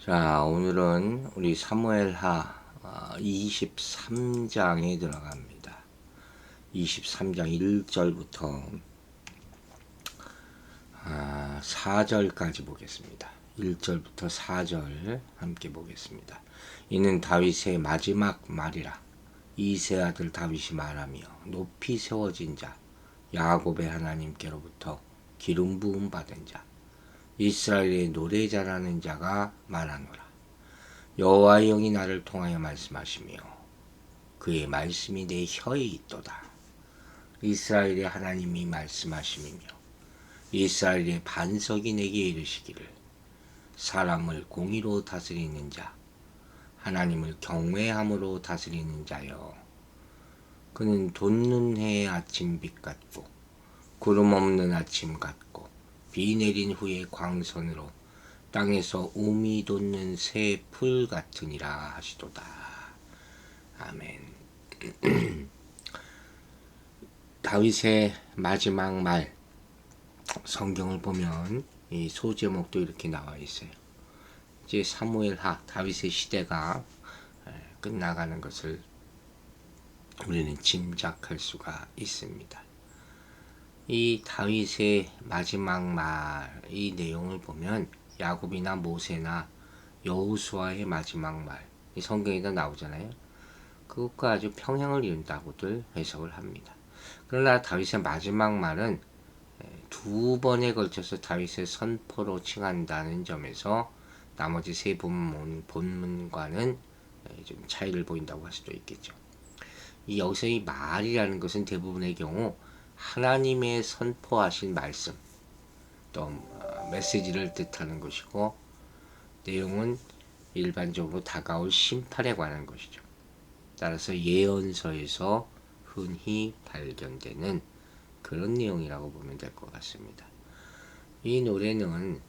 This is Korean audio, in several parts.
자, 오늘은 우리 사무엘하 23장에 들어갑니다. 23장 1절부터 4절까지 보겠습니다. 1절부터 4절 함께 보겠습니다. 이는 다윗의 마지막 말이라. 이세 아들 다윗이 말하며 높이 세워진 자 야곱의 하나님께로부터 기름 부음 받은 자 이스라엘의 노래 잘하는 자가 말하노라. 여호와의 영이 나를 통하여 말씀하시며 그의 말씀이 내 혀에 있도다. 이스라엘의 하나님이 말씀하시며 이스라엘의 반석이 내게 이르시기를 사람을 공의로 다스리는 자 하나님을 경외함으로 다스리는 자여 그는 돋는 해의 아침빛 같고 구름 없는 아침 같고 비 내린 후에 광선으로 땅에서 우미 돋는 새 풀 같으니라 하시도다. 아멘. 다윗의 마지막 말 성경을 보면 이 소제목도 이렇게 나와 있어요. 이제 사무엘하 다윗의 시대가 끝나가는 것을 우리는 짐작할 수가 있습니다. 이 다윗의 마지막 말, 이 내용을 보면 야곱이나 모세나 여호수아의 마지막 말, 이 성경에도 나오잖아요. 그것과 아주 평행을 이룬다고들 해석을 합니다. 그러나 다윗의 마지막 말은 두 번에 걸쳐서 다윗의 선포로 칭한다는 점에서 나머지 세 본문과는 좀 차이를 보인다고 할 수도 있겠죠. 여기서 이 말이라는 것은 대부분의 경우 하나님의 선포하신 말씀, 또 메시지를 뜻하는 것이고 내용은 일반적으로 다가올 심판에 관한 것이죠. 따라서 예언서에서 흔히 발견되는 그런 내용이라고 보면 될 것 같습니다. 이 노래는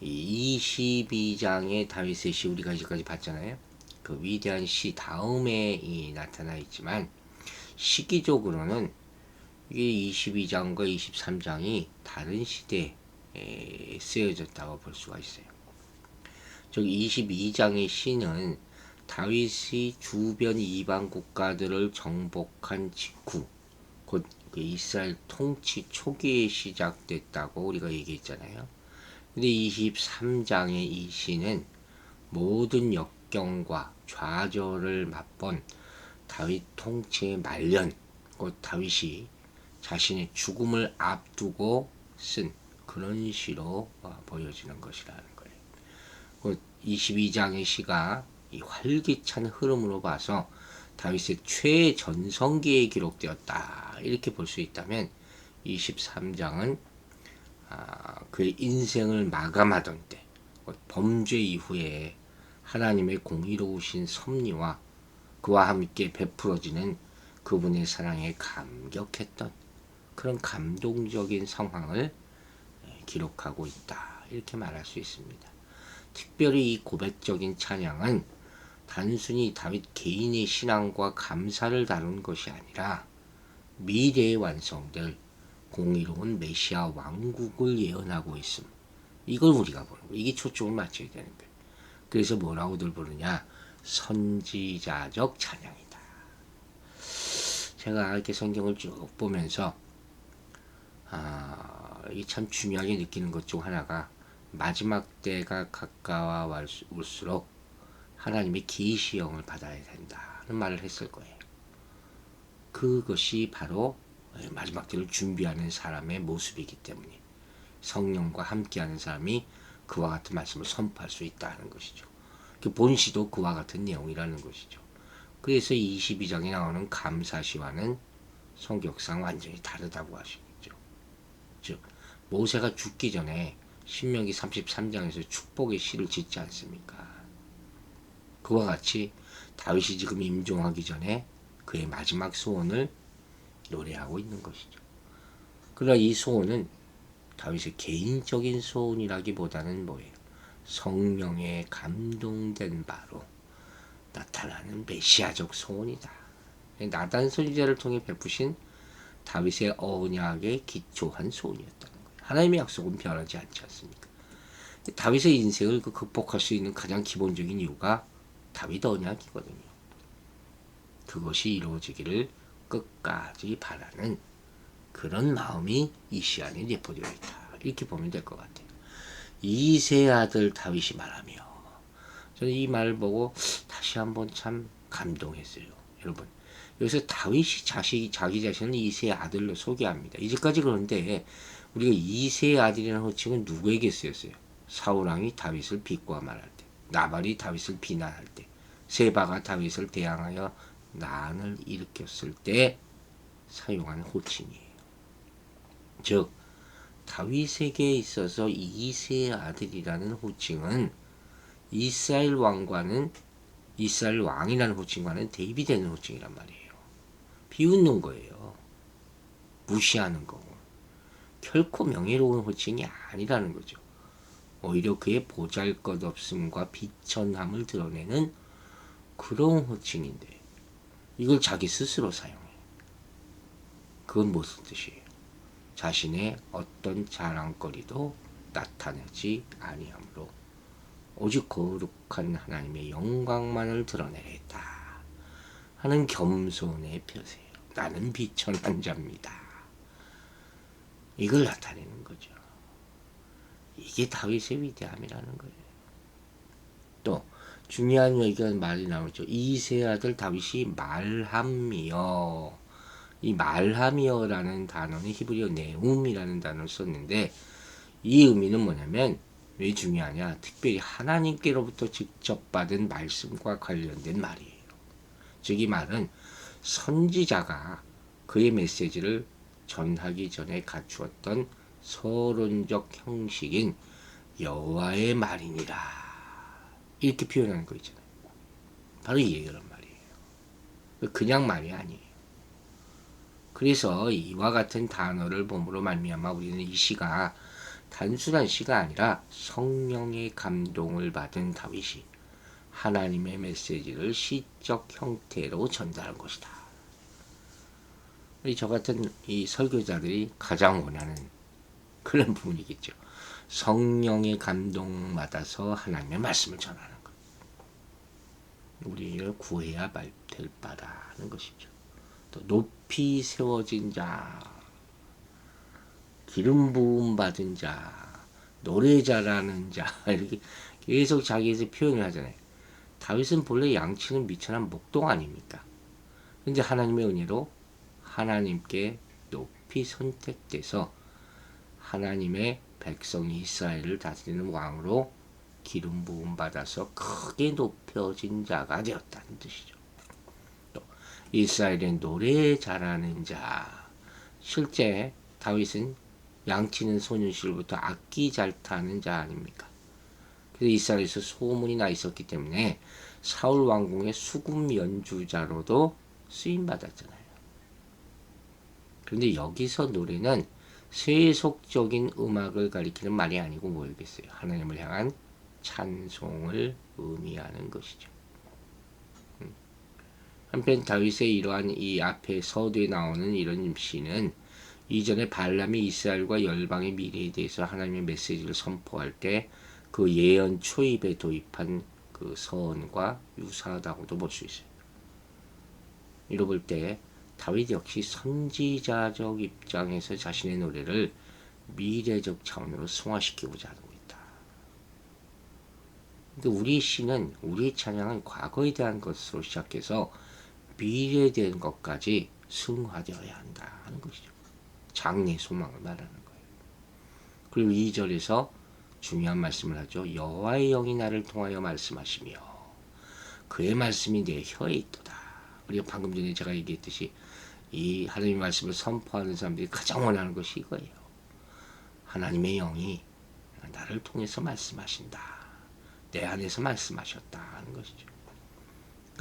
22장의 다윗의 시 우리가 이제까지 봤잖아요. 그 위대한 시 다음에 나타나 있지만 시기적으로는 이게 22장과 23장이 다른 시대에 쓰여졌다고 볼 수가 있어요. 즉 22장의 시는 다윗이 주변 이방 국가들을 정복한 직후 곧 이스라엘 통치 초기에 시작됐다고 우리가 얘기했잖아요. 근데 23장의 이 시는 모든 역경과 좌절을 맛본 다윗 통치의 말년, 곧 다윗이 자신의 죽음을 앞두고 쓴 그런 시로 보여지는 것이라는 거예요. 곧 22장의 시가 이 활기찬 흐름으로 봐서 다윗의 최전성기에 기록되었다 이렇게 볼 수 있다면 23장은 그의 인생을 마감하던 때 범죄 이후에 하나님의 공의로우신 섭리와 그와 함께 베풀어지는 그분의 사랑에 감격했던 그런 감동적인 상황을 기록하고 있다 이렇게 말할 수 있습니다. 특별히 이 고백적인 찬양은 단순히 다윗 개인의 신앙과 감사를 다룬 것이 아니라 미래에 완성될 공의로운 메시아 왕국을 예언하고 있음. 이걸 우리가 보는 거예요. 이게 초점을 맞춰야 되는 거예요. 그래서 뭐라고들 부르냐? 선지자적 찬양이다. 제가 이렇게 성경을 쭉 보면서 이게 참 중요하게 느끼는 것 중 하나가 마지막 때가 가까워 올수록 하나님의 계시형을 받아야 된다는 말을 했을 거예요. 그것이 바로 마지막 때를 준비하는 사람의 모습이기 때문에 성령과 함께하는 사람이 그와 같은 말씀을 선포할 수 있다는 것이죠. 그 본시도 그와 같은 내용이라는 것이죠. 그래서 22장에 나오는 감사시와는 성격상 완전히 다르다고 하시겠죠. 즉 모세가 죽기 전에 신명기 33장에서 축복의 시를 짓지 않습니까? 그와 같이 다윗이 지금 임종하기 전에 그의 마지막 소원을 노래하고 있는 것이죠. 그러나 이 소원은 다윗의 개인적인 소원이라기보다는 뭐예요? 성령에 감동된 바로 나타나는 메시아적 소원이다. 나단 선지자를 통해 베푸신 다윗의 언약에 기초한 소원이었다는 거예요. 하나님의 약속은 변하지 않지 않습니까? 다윗의 인생을 극복할 수 있는 가장 기본적인 이유가 다윗 언약이거든요. 그것이 이루어지기를 끝까지 바라는 그런 마음이 이 시안에 내포되어 있다. 이렇게 보면 될 것 같아요. 이세 아들 다윗이 말하며, 저는 이 말을 보고 다시 한번 참 감동했어요. 여러분, 여기서 다윗이 자기 자신을 이세 아들로 소개합니다. 이제까지 그런데 우리가 이세 아들이라는 호칭은 누구에게 쓰였어요? 사울왕이 다윗을 비꼬아 말할 때, 나발이 다윗을 비난할 때, 세바가 다윗을 대항하여 난을 일으켰을 때 사용한 호칭이에요. 즉 다윗에게 있어서 이세의 아들이라는 호칭은 이스라엘 왕이라는 호칭과는 대입이 되는 호칭이란 말이에요. 비웃는 거예요. 무시하는 거고. 결코 명예로운 호칭이 아니라는 거죠. 오히려 그의 보잘것없음과 비천함을 드러내는 그런 호칭인데 이걸 자기 스스로 사용해. 그건 무슨 뜻이에요? 자신의 어떤 자랑거리도 나타내지 아니하므로 오직 거룩한 하나님의 영광만을 드러내려 했다 하는 겸손의 표세예요. 나는 비천한 자입니다. 이걸 나타내는 거죠. 이게 다윗의 위대함이라는 거예요. 또 중요한 여기가 말이 나오죠. 이세 아들 다윗이 말하며, 이 말하며라는 단어는 히브리어 네움이라는 단어를 썼는데 이 의미는 뭐냐면 왜 중요하냐? 특별히 하나님께로부터 직접 받은 말씀과 관련된 말이에요. 즉 이 말은 선지자가 그의 메시지를 전하기 전에 갖추었던 서론적 형식인 여호와의 말이니라 이렇게 표현하는 거 있잖아요. 바로 이 얘기란 말이에요. 그냥 말이 아니에요. 그래서 이와 같은 단어를 봄으로 말미암아 우리는 이 시가 단순한 시가 아니라 성령의 감동을 받은 다윗이 하나님의 메시지를 시적 형태로 전달한 것이다. 저 같은 이 설교자들이 가장 원하는 그런 부분이겠죠. 성령의 감동 받아서 하나님의 말씀을 전하는 것. 우리를 구해야 될 바라는 것이죠. 또 높이 세워진 자, 기름 부음 받은 자, 노래 잘하는 자 이렇게 계속 자기에서 표현을 하잖아요. 다윗은 본래 양치는 미천한 목동 아닙니까? 근데 하나님의 은혜로 하나님께 높이 선택돼서 하나님의 백성 이스라엘을 다스리는 왕으로 기름 부음 받아서 크게 높여진 자가 되었다는 뜻이죠. 또 이스라엘의 노래 잘하는 자, 실제 다윗은 양치는 소년 시절부터 악기 잘 타는 자 아닙니까? 그래서 이스라엘에서 소문이 나 있었기 때문에 사울 왕궁의 수금 연주자로도 쓰임 받았잖아요. 그런데 여기서 노래는 세속적인 음악을 가리키는 말이 아니고 뭐겠어요? 하나님을 향한 찬송을 의미하는 것이죠. 한편 다윗의 이러한 이 앞에 서두에 나오는 이런 시는 이전에 발람이 이스라엘과 열방의 미래에 대해서 하나님의 메시지를 선포할 때 그 예언 초입에 도입한 그 서언과 유사하다고도 볼 수 있어요. 이로 볼 때 다윗 역시 선지자적 입장에서 자신의 노래를 미래적 차원으로 승화시키고자 하고 있다. 근데 우리 시는 우리의 찬양은 과거에 대한 것으로 시작해서 미래에 대한 것까지 승화되어야 한다 하는 것이죠. 장래 소망을 말하는 거예요. 그리고 2절에서 중요한 말씀을 하죠. 여호와의 영이 나를 통하여 말씀하시며 그의 말씀이 내 혀에 있도다. 우리가 방금 전에 제가 얘기했듯이 이 하나님의 말씀을 선포하는 사람들이 가장 원하는 것이 이거예요. 하나님의 영이 나를 통해서 말씀하신다. 내 안에서 말씀하셨다 하는 것이죠.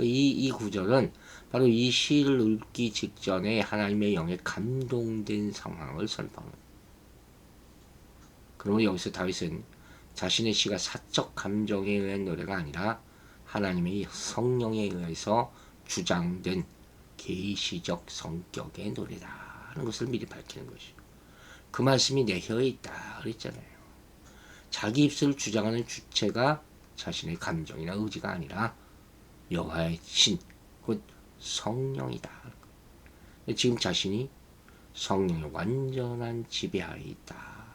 이 구절은 바로 이 시를 읽기 직전에 하나님의 영에 감동된 상황을 선포합니다. 그러면 여기서 다윗은 자신의 시가 사적 감정에 의한 노래가 아니라 하나님의 성령에 의해서 주장된 계시적 성격의 노래다 하는 것을 미리 밝히는 것이죠. 그 말씀이 내 혀에 있다 그랬잖아요. 자기 입술을 주장하는 주체가 자신의 감정이나 의지가 아니라 여호와의 신, 곧 성령이다. 지금 자신이 성령의 완전한 지배하에 있다.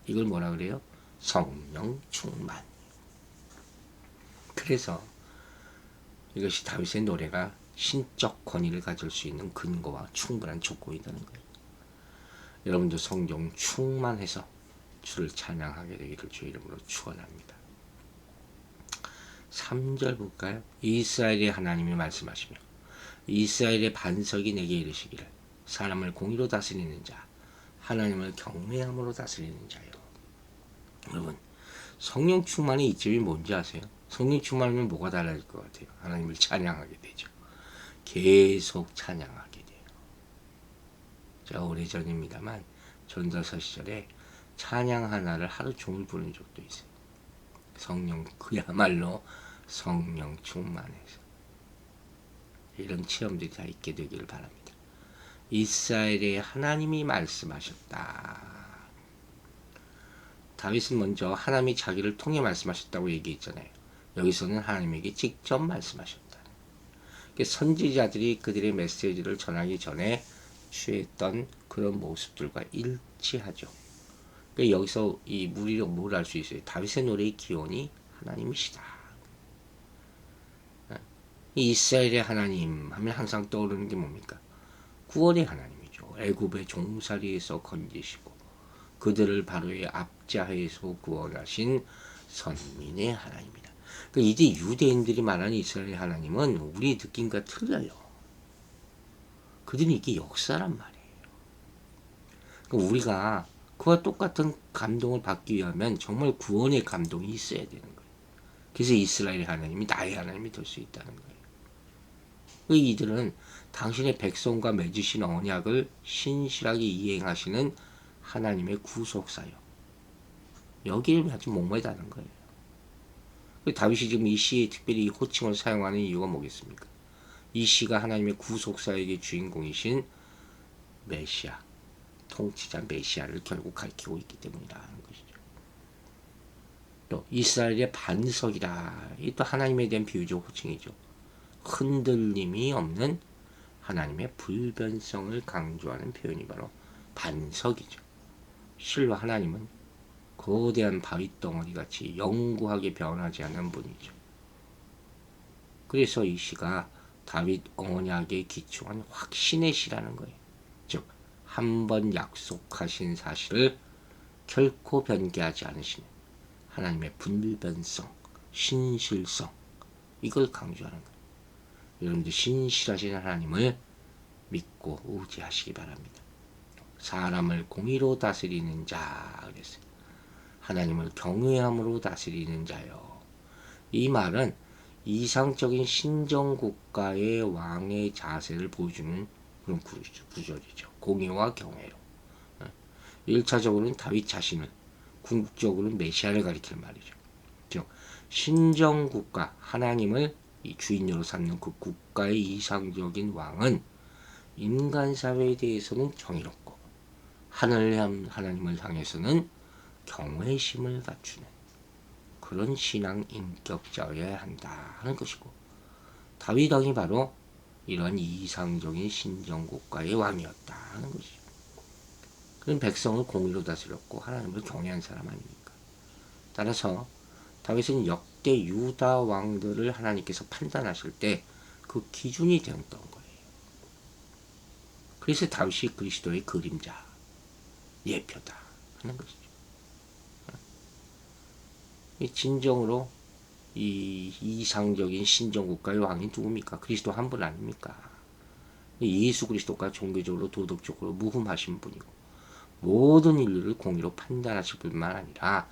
이걸 뭐라 그래요? 성령 충만. 그래서 이것이 다윗의 노래가 신적 권위를 가질 수 있는 근거와 충분한 조건이라는 거예요. 여러분도 성령 충만해서 주를 찬양하게 되기를 주의 이름으로 축원합니다. 3절 볼까요? 이스라엘의 하나님이 말씀하시며 이스라엘의 반석이 내게 이르시기를 사람을 공의로 다스리는 자 하나님을 경외함으로 다스리는 자요. 여러분 성령 충만의 이점이 뭔지 아세요? 성령 충만하면 뭐가 달라질 것 같아요? 하나님을 찬양하게 되죠. 계속 찬양하게 돼요. 제가 오래전입니다만 전도서 시절에 찬양 하나를 하루 종일 부른 적도 있어요. 성령 그야말로 성령 충만해서 이런 체험들이 다 있게 되기를 바랍니다. 이스라엘의 하나님이 말씀하셨다. 다윗은 먼저 하나님이 자기를 통해 말씀하셨다고 얘기했잖아요. 여기서는 하나님에게 직접 말씀하셨다. 선지자들이 그들의 메시지를 전하기 전에 취했던 그런 모습들과 일치하죠. 여기서 이 우리가 뭘 알 수 있어요? 다윗의 노래의 기원이 하나님이시다. 이스라엘의 하나님 하면 항상 떠오르는 게 뭡니까? 구원의 하나님이죠. 애굽의 종살이에서 건지시고 그들을 바로의 압자해서 구원하신 선민의 하나님이다. 이제 유대인들이 말하는 이스라엘의 하나님은 우리 느낌과 틀려요. 그들은 이게 역사란 말이에요. 우리가 그와 똑같은 감동을 받기 위하면 정말 구원의 감동이 있어야 되는 거예요. 그래서 이스라엘의 하나님이 나의 하나님이 될 수 있다는 거예요. 이들은 당신의 백성과 맺으신 언약을 신실하게 이행하시는 하나님의 구속사요. 여기를 아주 목매다는 거예요. 다윗이 지금 이 시에 특별히 이 호칭을 사용하는 이유가 뭐겠습니까? 이 시가 하나님의 구속사에게 주인공이신 메시아, 통치자 메시아를 결국 가리키고 있기 때문이라는 것이죠. 또 이스라엘의 반석이다. 이 또 하나님에 대한 비유적 호칭이죠. 흔들림이 없는 하나님의 불변성을 강조하는 표현이 바로 반석이죠. 실로 하나님은 거대한 바위 덩어리 같이 영구하게 변하지 않는 분이죠. 그래서 이 시가 다윗 언약에 기초한 확신의 시라는 거예요. 즉, 한 번 약속하신 사실을 결코 변개하지 않으시는 하나님의 불변성, 신실성, 이걸 강조하는 거예요. 여러분들 신실하신 하나님을 믿고 의지하시기 바랍니다. 사람을 공의로 다스리는 자 그랬어요. 하나님을 경외함으로 다스리는 자요. 이 말은 이상적인 신정국가의 왕의 자세를 보여주는 그런 구절이죠. 공의와 경외로. 1차적으로는 다윗 자신을, 궁극적으로는 메시아를 가리키는 말이죠. 즉 신정국가, 하나님을 이 주인으로 삼는 그 국가의 이상적인 왕은 인간 사회에 대해서는 정의롭고 하나님을 향해서는 경외심을 갖추는 그런 신앙 인격자여야 한다 하는 것이고, 다윗 왕이 바로 이런 이상적인 신정국가의 왕이었다 하는 것이죠. 그런 백성을 공의로 다스렸고 하나님을 경외한 사람 아닙니까? 따라서 다윗은 역대 유다 왕들을 하나님께서 판단하실 때 그 기준이 되었던 거예요. 그래서 다윗이 그리스도의 그림자, 예표다 하는 것이죠. 진정으로 이 이상적인 신정국가의 왕이 누굽니까? 그리스도 한 분 아닙니까? 예수 그리스도가 종교적으로 도덕적으로 무흠하신 분이고 모든 인류를 공의로 판단하실 뿐만 아니라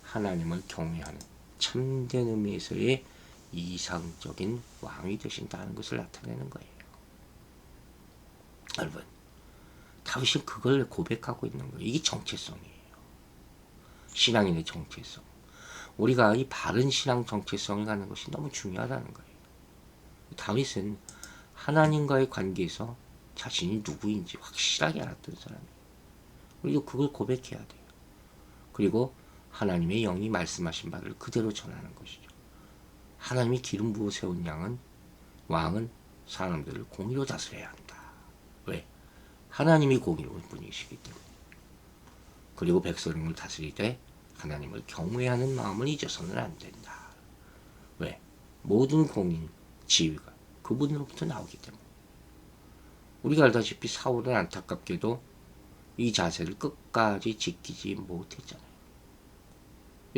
하나님을 경외하는 참된 의미에서의 이상적인 왕이 되신다는 것을 나타내는 거예요. 여러분, 다윗은 그걸 고백하고 있는 거예요. 이게 정체성이에요. 신앙인의 정체성. 우리가 이 바른 신앙 정체성을 갖는 것이 너무 중요하다는 거예요. 다윗은 하나님과의 관계에서 자신이 누구인지 확실하게 알았던 사람이에요. 우리도 그걸 고백해야 돼요. 그리고 하나님의 영이 말씀하신 바를 그대로 전하는 것이죠. 하나님이 기름 부어 세운 왕은 사람들을 공의로 다스려야 한다. 왜? 하나님이 공의로운 분이시기 때문에. 그리고 백성을 다스리되 하나님을 경외하는 마음을 잊어서는 안 된다. 왜? 모든 공인 지위가 그분으로부터 나오기 때문에. 우리가 알다시피 사울은 안타깝게도 이 자세를 끝까지 지키지 못했잖아요.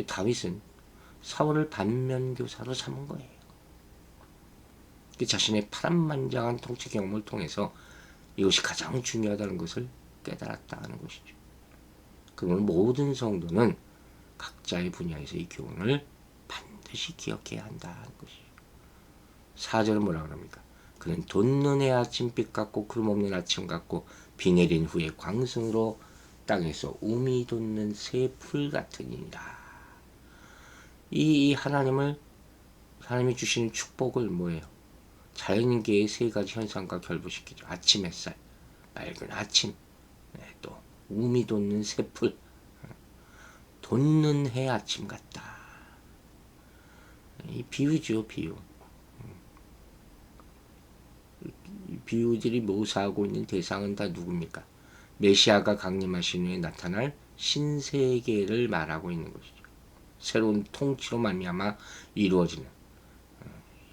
다윗은 사울을 반면교사로 삼은 거예요. 자신의 파란만장한 통치 경험을 통해서 이것이 가장 중요하다는 것을 깨달았다는 것이죠. 그러면 모든 성도는 각자의 분야에서 이 교훈을 반드시 기억해야 한다는 것이죠. 4절은 뭐라 그럽니까? 그는 돋는 해 아침빛 같고 구름 없는 아침 같고 비 내린 후에 광성으로 땅에서 우미 돋는 새 풀 같으니라. 이 하나님이 주시는 축복을 뭐예요? 자연계의 세 가지 현상과 결부시키죠. 아침 햇살, 맑은 아침, 또 우미 돋는 새풀, 돋는 해 아침 같다. 이 비유죠, 비유. 이 비유들이 묘사하고 있는 대상은 다 누굽니까? 메시아가 강림하신 후에 나타날 신세계를 말하고 있는 것이죠. 새로운 통치로 말미암아 이루어지는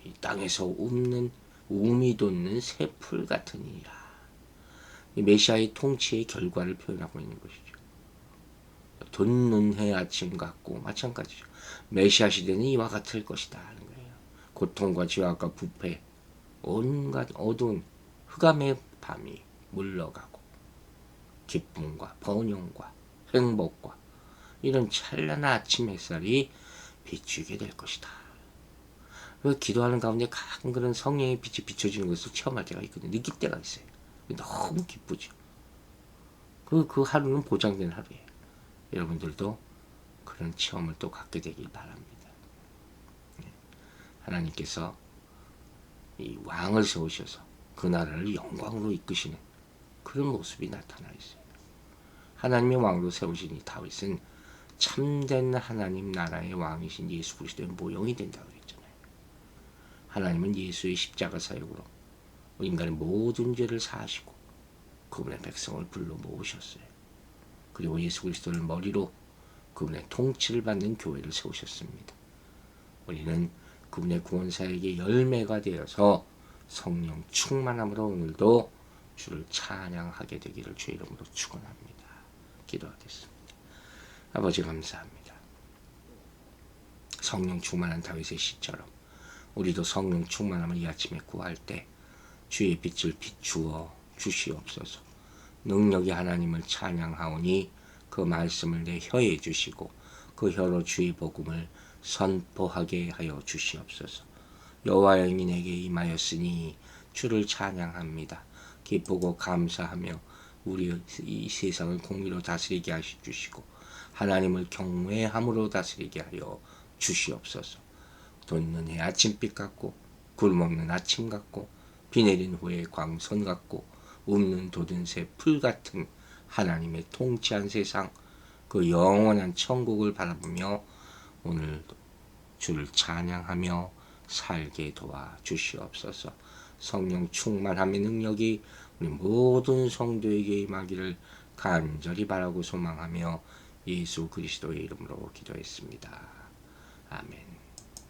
이 땅에서 우미 돋는 새 풀 같으니라. 메시아의 통치의 결과를 표현하고 있는 것이죠. 돋는 해 아침 같고 마찬가지죠. 메시아 시대는 이와 같을 것이다 하는 거예요. 고통과 죄악과 부패, 온갖 어두운 흑암의 밤이 물러가고 기쁨과 번영과 행복과 이런 찬란한 아침 햇살이 비추게 될 것이다. 기도하는 가운데 한 그런 성령의 빛이 비춰지는 것을 체험할 때가 있거든요. 느낄 때가 있어요. 너무 기쁘죠. 그 하루는 보장된 하루예요. 여러분들도 그런 체험을 또 갖게 되길 바랍니다. 하나님께서 이 왕을 세우셔서 그 나라를 영광으로 이끄시는 그런 모습이 나타나 있어요. 하나님의 왕으로 세우신 이 다윗은 참된 하나님 나라의 왕이신 예수 그리스도의 모형이 된다고 그랬잖아요. 하나님은 예수의 십자가 사역으로 인간의 모든 죄를 사하시고 그분의 백성을 불러 모으셨어요. 그리고 예수 그리스도를 머리로 그분의 통치를 받는 교회를 세우셨습니다. 우리는 그분의 구원사역의 열매가 되어서 성령 충만함으로 오늘도 주를 찬양하게 되기를 주의 이름으로 축원합니다. 기도하겠습니다. 아버지 감사합니다. 성령 충만한 다윗의 시처럼 우리도 성령 충만함을 이 아침에 구할 때 주의 빛을 비추어 주시옵소서. 능력이 하나님을 찬양하오니 그 말씀을 내 혀에 주시고 그 혀로 주의 복음을 선포하게 하여 주시옵소서. 여호와의 영이 내게 임하였으니 주를 찬양합니다. 기쁘고 감사하며 우리 이 세상을 공의로 다스리게 하시 주시고 하나님을 경외함으로 다스리게 하여 주시옵소서. 돋는 해 아침빛 같고 구름 없는 아침 같고 비 내린 후에 광선 같고 웃는 돋은 새 풀 같은 하나님의 통치한 세상 그 영원한 천국을 바라보며 오늘도 주를 찬양하며 살게 도와 주시옵소서. 성령 충만함의 능력이 우리 모든 성도에게 임하기를 간절히 바라고 소망하며 예수 그리스도의 이름으로 기도했습니다. 아멘.